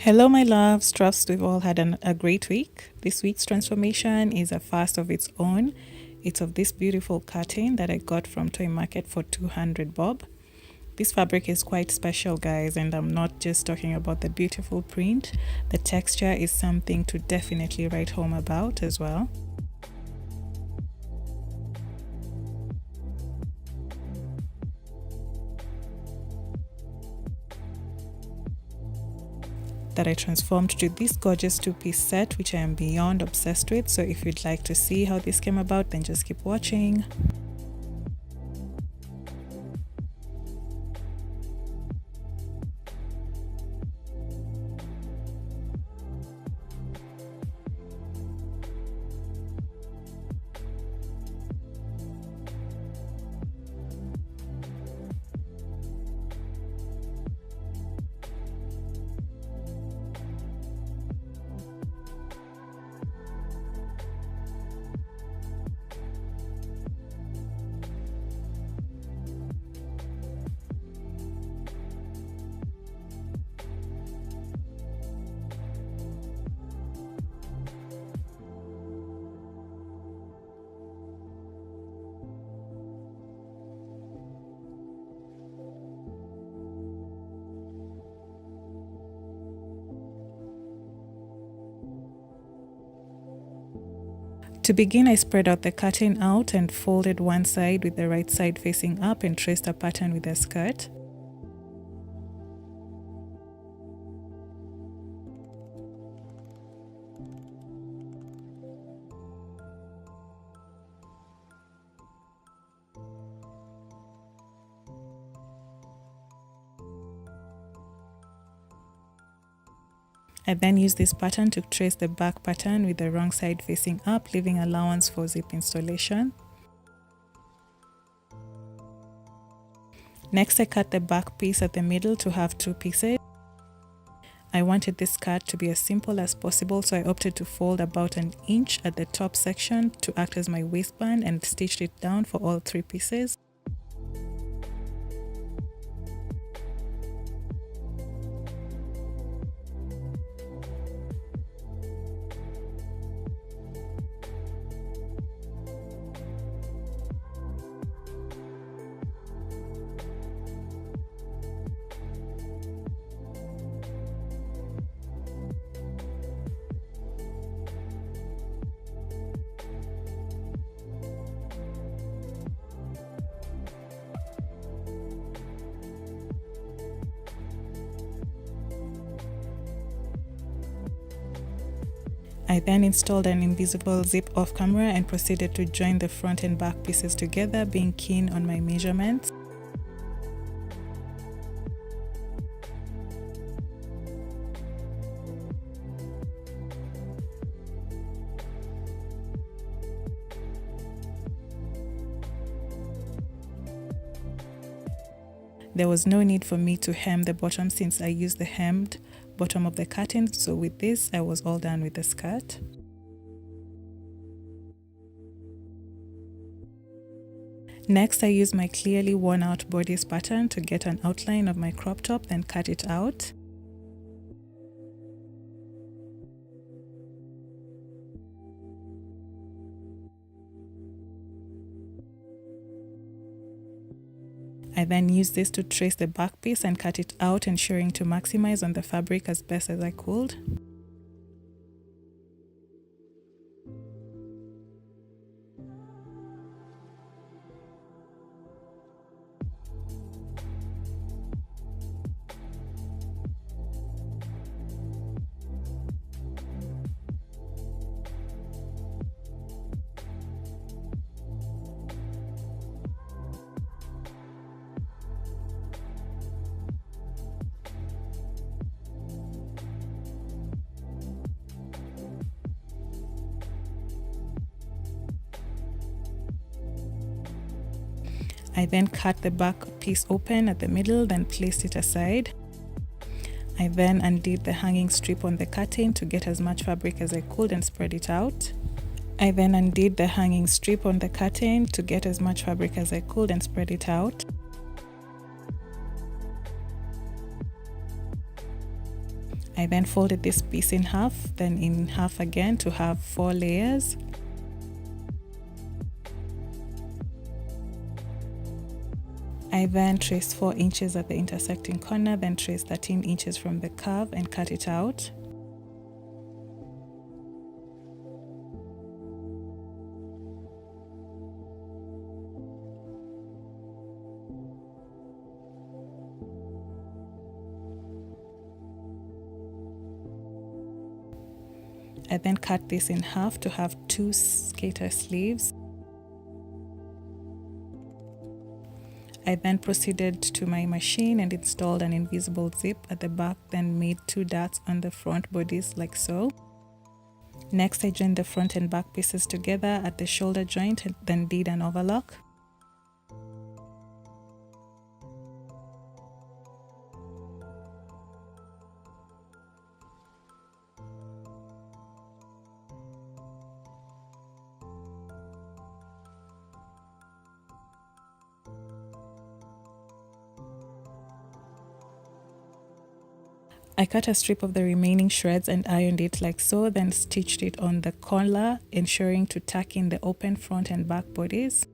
Hello, my loves. Trust we've all had a great week. This week's transformation is a first of its own. It's of this beautiful curtain that I got from Toy Market for 200 bob. This fabric is quite special, guys, and I'm not just talking about the beautiful print. The texture is something to definitely write home about as well. That I transformed to this gorgeous two-piece set, which I am beyond obsessed with. So if you'd like to see how this came about, then just keep watching. To begin, I spread out the curtain out and folded one side with the right side facing up and traced a pattern with a skirt. I then used this pattern to trace the back pattern with the wrong side facing up, leaving allowance for zip installation. Next, I cut the back piece at the middle to have two pieces. I wanted this cut to be as simple as possible, so I opted to fold about an inch at the top section to act as my waistband and stitched it down for all three pieces. I then installed an invisible zip off camera and proceeded to join the front and back pieces together, being keen on my measurements. There was no need for me to hem the bottom since I used the hemmed bottom of the curtain, so with this I was all done with the skirt. Next, I used my clearly worn out bodice pattern to get an outline of my crop top, then cut it out. I then used this to trace the back piece and cut it out, ensuring to maximize on the fabric as best as I could. I then cut the back piece open at the middle, then placed it aside. I then undid the hanging strip on the curtain to get as much fabric as I could and spread it out. I then undid the hanging strip on the curtain to get as much fabric as I could and spread it out. I then folded this piece in half, then in half again to have 4 layers. I then traced 4 inches at the intersecting corner, then traced 13 inches from the curve and cut it out. I then cut this in half to have 2 skater sleeves. I then proceeded to my machine and installed an invisible zip at the back, then made 2 darts on the front bodies like so. Next, I joined the front and back pieces together at the shoulder joint and then did an overlock. I cut a strip of the remaining shreds and ironed it like so, then stitched it on the collar, ensuring to tack in the open front and back bodies.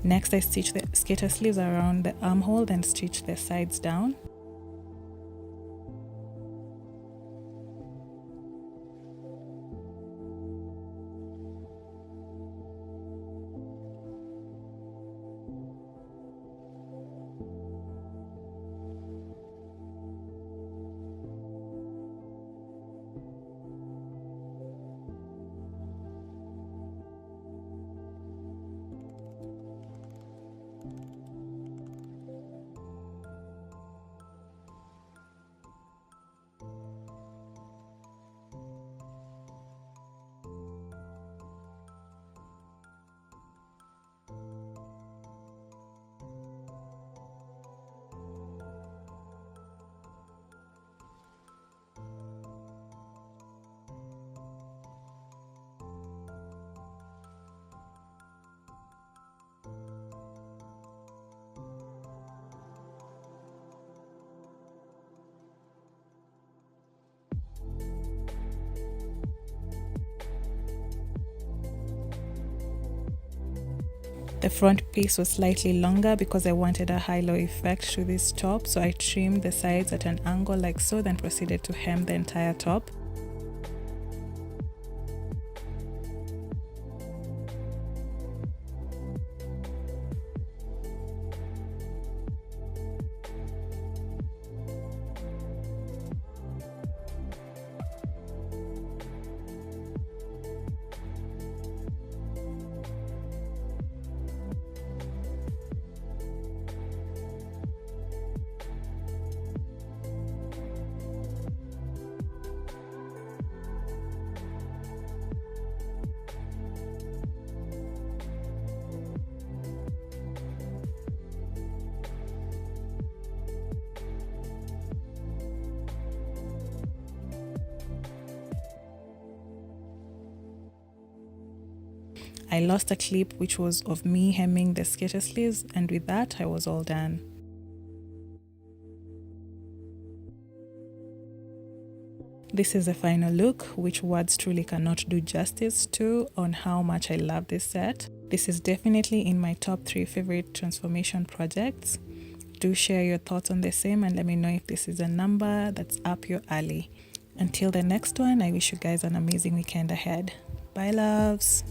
Next, I stitched the skater sleeves around the armhole, then stitched the sides down. The front piece was slightly longer because I wanted a high-low effect to this top, so I trimmed the sides at an angle like so, then proceeded to hem the entire top. I lost a clip which was of me hemming the skater sleeves, and with that I was all done. This is the final look, which words truly cannot do justice to on how much I love this set. This is definitely in my top 3 favorite transformation projects. Do share your thoughts on the same and let me know if this is a number that's up your alley. Until the next one, I wish you guys an amazing weekend ahead. Bye, loves.